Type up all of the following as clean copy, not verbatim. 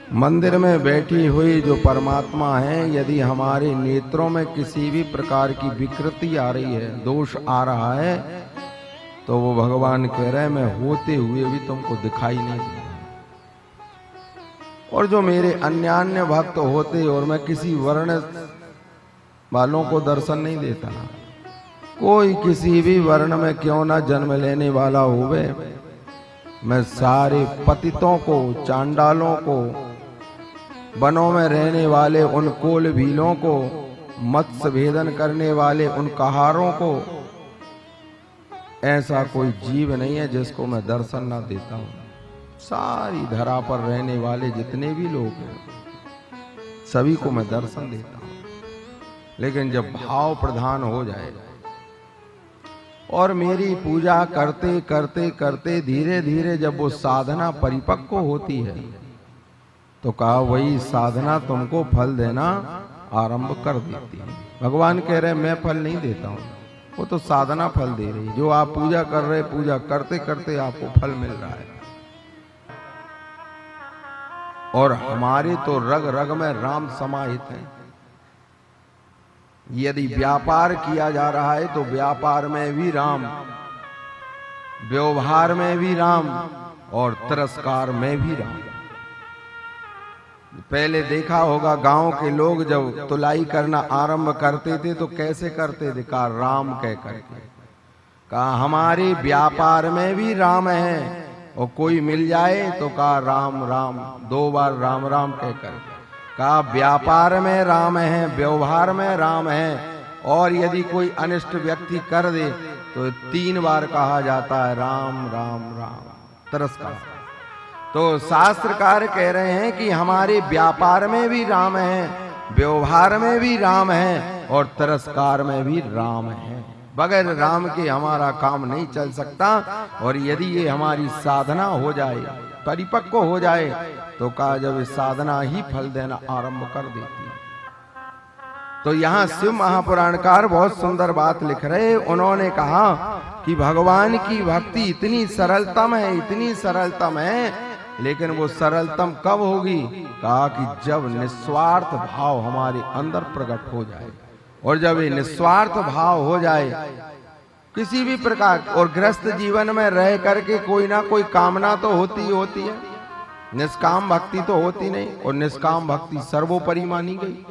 मंदिर में बैठी हुई जो परमात्मा है, यदि हमारे नेत्रों में किसी भी प्रकार की विकृति आ रही है, दोष आ रहा है, तो वो भगवान कह रहे हैं मैं होते हुए भी तुमको दिखाई नहीं दूंगा। और जो मेरे अन्य भक्त होते और मैं किसी वर्ण वालों को दर्शन नहीं देता, कोई किसी भी वर्ण में क्यों ना जन्म लेने वाला होवे, मैं सारे पतितों को, चांडालों को, वनों में रहने वाले उन कोल भीलों को, मत्स्य भेदन करने वाले उन कहारों को, ऐसा कोई जीव नहीं है जिसको मैं दर्शन ना देता हूं। सारी धरा पर रहने वाले जितने भी लोग हैं, सभी को मैं दर्शन देता हूं। लेकिन जब भाव प्रधान हो जाए और मेरी पूजा करते करते करते धीरे धीरे जब वो साधना परिपक्व होती है, तो कहा वही साधना तुमको फल देना आरंभ कर देती है। भगवान कह रहे मैं फल नहीं देता हूं, वो तो साधना फल दे रही। जो आप पूजा कर रहे, पूजा करते करते आपको फल मिल रहा है। और हमारे तो रग रग में राम समाहित है। यदि व्यापार किया जा रहा है तो व्यापार में भी राम, व्यवहार में भी राम और तिरस्कार में भी राम। पहले देखा होगा गांव के लोग जब तुलाई करना आरंभ करते थे तो कैसे करते थे? कहा राम कह करके। कहा हमारे व्यापार में भी राम है, और कोई मिल जाए तो कहा राम राम, 2 बार राम राम कह करके। कहा व्यापार में राम है, व्यवहार में राम है, और यदि कोई अनिष्ट व्यक्ति कर दे तो 3 बार कहा जाता है राम राम राम, तिरस्कार। तो शास्त्रकार कह रहे हैं कि हमारे व्यापार में भी राम है, व्यवहार में भी राम है, और तिरस्कार में भी राम है। बगैर राम के हमारा काम नहीं चल सकता। और यदि ये हमारी साधना हो जाए, परिपक्व हो जाए, तो कहा जब साधना ही फल देना आरंभ कर देती है। तो यहाँ शिव महापुराणकार बहुत सुंदर बात लिख रहे। उन्होंने कहा कि भगवान की भक्ति इतनी सरलतम है, इतनी सरलतम है, लेकिन वो सरलतम कब होगी? कहा कि जब निस्वार्थ भाव हमारे अंदर प्रकट हो जाए। और जब ये निस्वार्थ भाव हो जाए किसी भी प्रकार, और गृहस्थ जीवन में रह करके कोई ना कोई कामना तो होती ही होती है, निष्काम भक्ति तो होती नहीं। और निष्काम भक्ति सर्वोपरि मानी गई।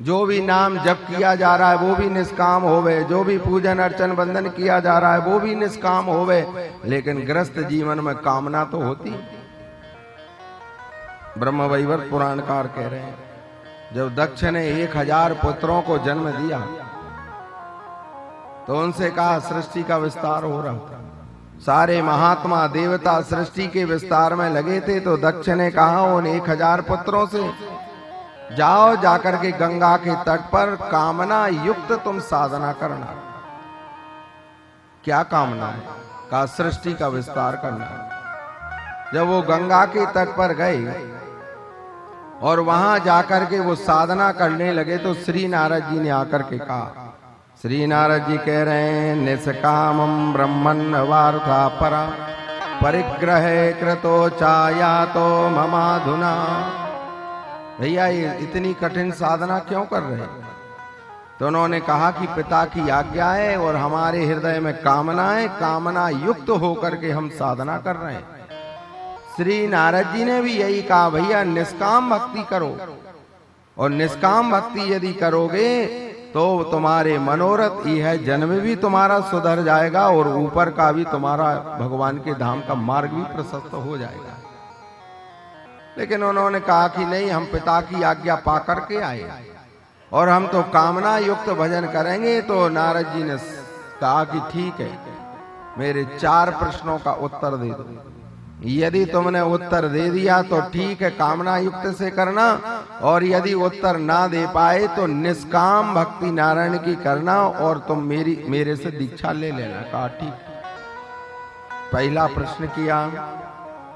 जो भी नाम जप किया जा रहा है वो भी निष्काम होवे, जो भी पूजन अर्चन वंदन किया जा रहा है वो भी निष्काम होवे, लेकिन गृहस्थ जीवन में कामना तो होती। ब्रह्मवैवर्त पुराणकार कह रहे हैं जब दक्ष ने 1000 पुत्रों को जन्म दिया तो उनसे कहा सृष्टि का विस्तार हो रहा था। सारे महात्मा देवता सृष्टि के विस्तार में लगे थे। तो दक्ष ने कहा उन 1000 पुत्रों से जाओ, जाकर के गंगा के तट पर कामना युक्त तुम साधना करना। क्या कामना है? कहा सृष्टि का विस्तार करना। जब वो गंगा के तट पर गए और वहां जाकर के वो साधना करने लगे तो श्री नारद जी ने आकर के कहा, श्री नारद जी कह रहे हैं निष्कामं ब्रह्मन् वार्था परा परिग्रह कृतो चाया तो ममाधुना। भैया ये इतनी कठिन साधना क्यों कर रहे हैं? तो उन्होंने कहा कि पिता की आज्ञा है और हमारे हृदय में कामना है, कामना युक्त होकर के हम साधना कर रहे हैं। श्री नारद जी ने भी यही कहा भैया निष्काम भक्ति करो, और निष्काम भक्ति यदि करोगे तो तुम्हारे मनोरथ यह जन्म भी तुम्हारा सुधर जाएगा और ऊपर का भी तुम्हारा भगवान के धाम का मार्ग भी प्रशस्त हो जाएगा। लेकिन उन्होंने कहा कि नहीं, हम पिता की आज्ञा पा करके आए और हम तो कामना युक्त भजन करेंगे। तो नारद जी ने कहा कि ठीक है, मेरे 4 प्रश्नों का उत्तर दे दो। यदि तुमने उत्तर दे दिया तो ठीक है, कामना युक्त से करना, और यदि उत्तर ना दे पाए तो निष्काम भक्ति नारायण की करना और तुम मेरे से दीक्षा ले लेना। कहा ठीक। पहला प्रश्न किया,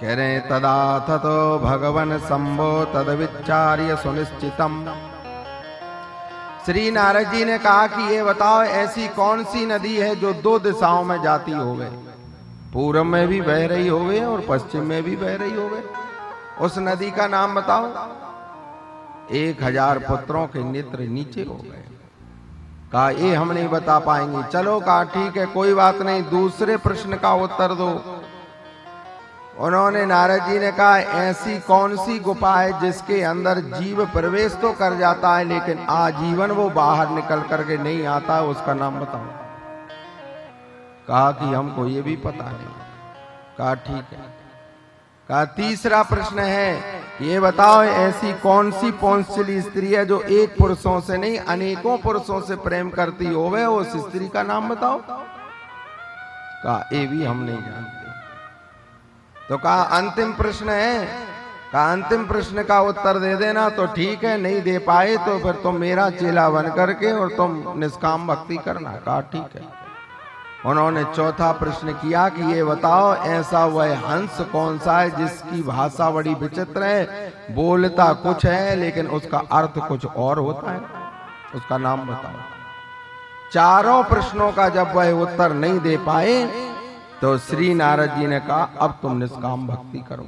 कह रहे तदा ततो भगवन संभो तद विचार्य सुनिश्चितम। श्री नारद जी ने कहा कि ये बताओ ऐसी कौन सी नदी है जो 2 दिशाओं में जाती होवे, पूर्व में भी बह रही होवे और पश्चिम में भी बह रही होवे। उस नदी का नाम बताओ। 1000 पुत्रों के नेत्र नीचे हो गए। कहा ये हम नहीं बता पाएंगे। चलो कहा ठीक है कोई बात नहीं, दूसरे प्रश्न का उत्तर दो। उन्होंने नारद जी ने कहा ऐसी कौन सी गुफा है जिसके अंदर जीव प्रवेश तो कर जाता है लेकिन आजीवन वो बाहर निकल करके नहीं आता, उसका नाम बताओ। कहा कि हमको ये भी पता नहीं। कहा ठीक है। कहा तीसरा प्रश्न है, ये बताओ ऐसी कौन सी पौंसली स्त्री है जो एक पुरुषों से नहीं अनेकों पुरुषों से प्रेम करती होवे, उस स्त्री का नाम बताओ। कहा ये भी हम नहीं जानते। तो कहा अंतिम प्रश्न है। कहा अंतिम प्रश्न का उत्तर दे देना तो ठीक है, नहीं दे पाए तो फिर तुम मेरा चेला बन करके और तुम निष्काम भक्ति करना। कहा ठीक है। उन्होंने चौथा प्रश्न किया कि ये बताओ ऐसा वह हंस कौन सा है जिसकी भाषा बड़ी विचित्र है, बोलता कुछ है लेकिन उसका अर्थ कुछ और होता है, उसका नाम बताओ। चारों प्रश्नों का जब वह उत्तर नहीं दे पाए तो श्री नारद जी ने कहा अब तुम निष्काम भक्ति करो।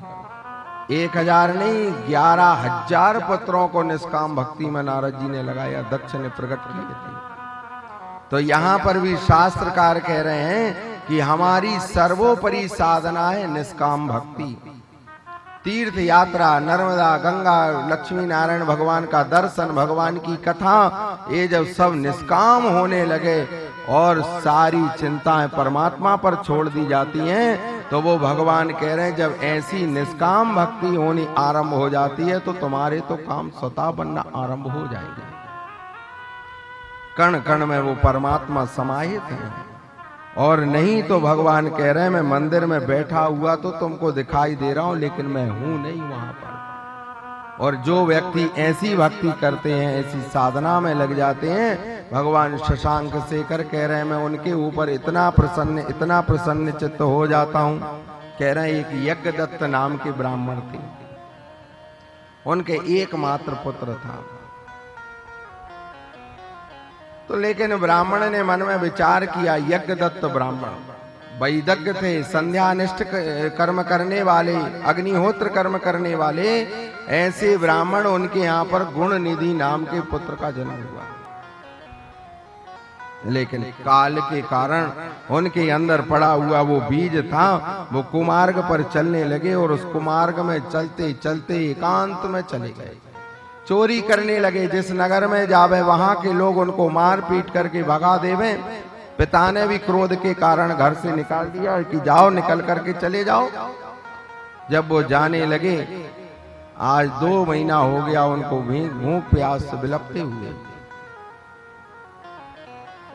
1000 नहीं 11000 पुत्रों को निष्काम भक्ति में नारद जी ने लगाया, दक्ष ने प्रकट किए थे। तो यहां पर भी शास्त्रकार कह रहे हैं कि हमारी सर्वोपरि साधना है निष्काम भक्ति। तीर्थ यात्रा, नर्मदा, गंगा, लक्ष्मी नारायण भगवान का दर्शन, भगवान की कथा, ये जब सब निष्काम होने लगे और सारी चिंताएं परमात्मा पर छोड़ दी जाती हैं तो वो भगवान कह रहे हैं जब ऐसी निष्काम भक्ति होनी आरंभ हो जाती है तो तुम्हारे तो काम स्वतः बनना आरंभ हो जाएंगे। कण कण में वो परमात्मा समाहित है। और नहीं तो भगवान कह रहे हैं मैं मंदिर में बैठा हुआ तो तुमको दिखाई दे रहा हूं लेकिन मैं हूं नहीं वहां पर। और जो व्यक्ति ऐसी भक्ति करते हैं, ऐसी साधना में लग जाते हैं, भगवान शशांक शेखर कह रहे हैं मैं उनके ऊपर इतना प्रसन्न चित्त हो जाता हूं। कह रहे हैं एक यज्ञदत्त नाम के ब्राह्मण थे, उनके एकमात्र पुत्र था। तो लेकिन ब्राह्मण ने मन में विचार किया, यज्ञदत्त ब्राह्मण वैदज्ञ थे, संध्यानिष्ठ कर्म करने वाले, अग्निहोत्र कर्म करने वाले, ऐसे ब्राह्मण उनके यहाँ पर गुण निधि नाम के पुत्र का जन्म हुआ। लेकिन काल के कारण उनके अंदर पड़ा हुआ वो बीज था, वो कुमार्ग पर चलने लगे और उस कुमार्ग में चलते चलते एकांत में चले गए, चोरी करने लगे। जिस नगर में जावे वहां के लोग उनको मार पीट करके भगा देवे। पिता ने भी क्रोध के कारण घर से निकाल दिया कि जाओ निकल करके चले जाओ। जब वो जाने लगे, आज 2 महीना हो गया उनको भूख प्यास से बिलपते हुए।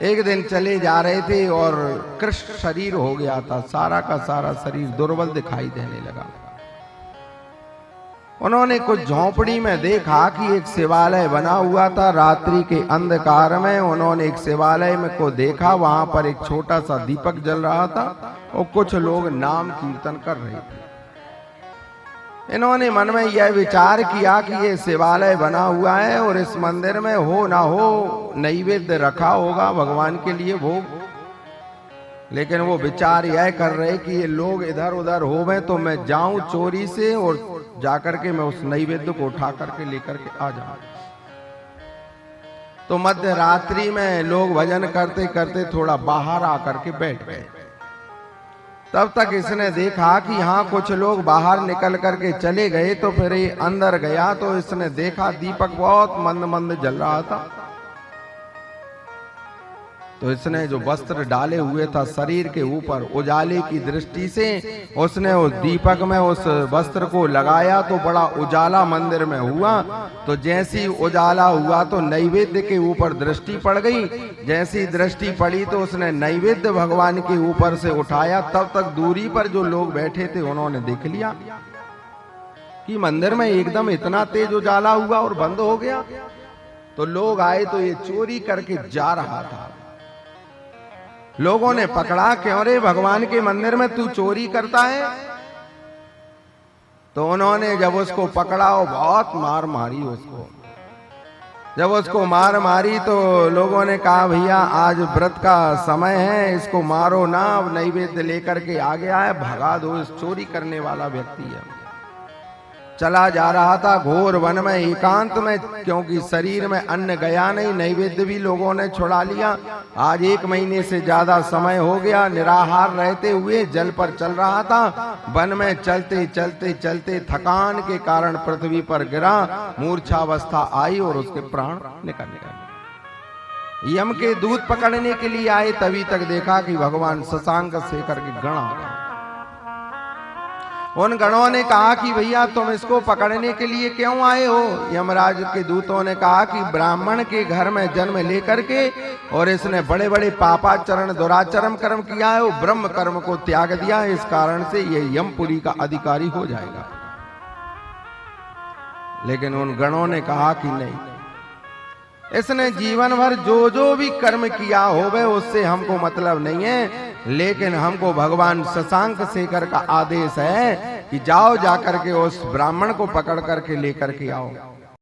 एक दिन चले जा रहे थे और कृष्ण शरीर हो गया था, सारा का सारा शरीर दुर्बल दिखाई देने लगा। उन्होंने कुछ झोंपड़ी में देखा कि एक शिवालय बना हुआ था। रात्रि के अंधकार में उन्होंने एक शिवालय में को देखा, वहां पर एक छोटा सा दीपक जल रहा था और कुछ लोग नाम कीर्तन कर रहे थे। इन्होंने मन में यह विचार किया कि ये शिवालय बना हुआ है और इस मंदिर में हो ना हो नैवेद्य रखा होगा भगवान के लिए भोग। लेकिन वो विचार यह कर रहे कि ये लोग इधर उधर होवे तो मैं जाऊं चोरी से और जाकर के मैं उस नैवेद्य को उठा करके लेकर के आ जाऊं। तो मध्य रात्रि में लोग भजन करते करते थोड़ा बाहर आकर के बैठ गए। तब तक इसने देखा कि हाँ कुछ लोग बाहर निकल करके चले गए, तो फिर ये अंदर गया तो इसने देखा दीपक बहुत मंद मंद जल रहा था। तो इसने जो वस्त्र डाले हुए था शरीर के ऊपर, उजाले की दृष्टि से उसने उस दीपक में उस वस्त्र को लगाया तो बड़ा उजाला मंदिर में हुआ। तो जैसी उजाला हुआ तो नैवेद्य के ऊपर दृष्टि पड़ गई। जैसी दृष्टि पड़ी तो उसने नैवेद्य भगवान के ऊपर से उठाया। तब तक दूरी पर जो लोग बैठे थे उन्होंने देख लिया कि मंदिर में एकदम इतना तेज उजाला हुआ और बंद हो गया। तो लोग आए तो ये चोरी करके जा रहा था। लोगों ने पकड़ा, क्यों रे भगवान के मंदिर में तू चोरी करता है? तो उन्होंने जब उसको पकड़ा और बहुत मार मारी उसको। जब उसको मार मारी तो लोगों ने कहा भैया आज व्रत का समय है, इसको मारो ना, अब नैवेद्य लेकर के आ गया है, भगा दो, इस चोरी करने वाला व्यक्ति है। चला जा रहा था घोर वन में एकांत में, क्योंकि शरीर में अन्न गया नहीं, नैवेद्य भी लोगों ने छुड़ा लिया। आज 1 महीने से ज्यादा समय हो गया, निराहार रहते हुए जल पर चल रहा था। वन में चलते चलते चलते थकान के कारण पृथ्वी पर गिरा, मूर्छावस्था आई और उसके प्राण निकल गए। यम के दूत पकड़ने के लिए आए, तभी तक देखा कि भगवान शशांक शेखर के गण आ गए। उन गणों ने कहा कि भैया तुम इसको पकड़ने के लिए क्यों आए हो? यमराज के दूतों ने कहा कि ब्राह्मण के घर में जन्म लेकर के और इसने बड़े बड़े पापाचरण दुराचरण कर्म किया है, वो ब्रह्म कर्म को त्याग दिया, इस कारण से ये यमपुरी का अधिकारी हो जाएगा। लेकिन उन गणों ने कहा कि नहीं, इसने जीवन भर जो जो भी कर्म किया होवे उससे हमको मतलब नहीं है, लेकिन हमको भगवान शशांक शेखर का आदेश है कि जाओ जाकर के उस ब्राह्मण को पकड़ करके लेकर के आओ।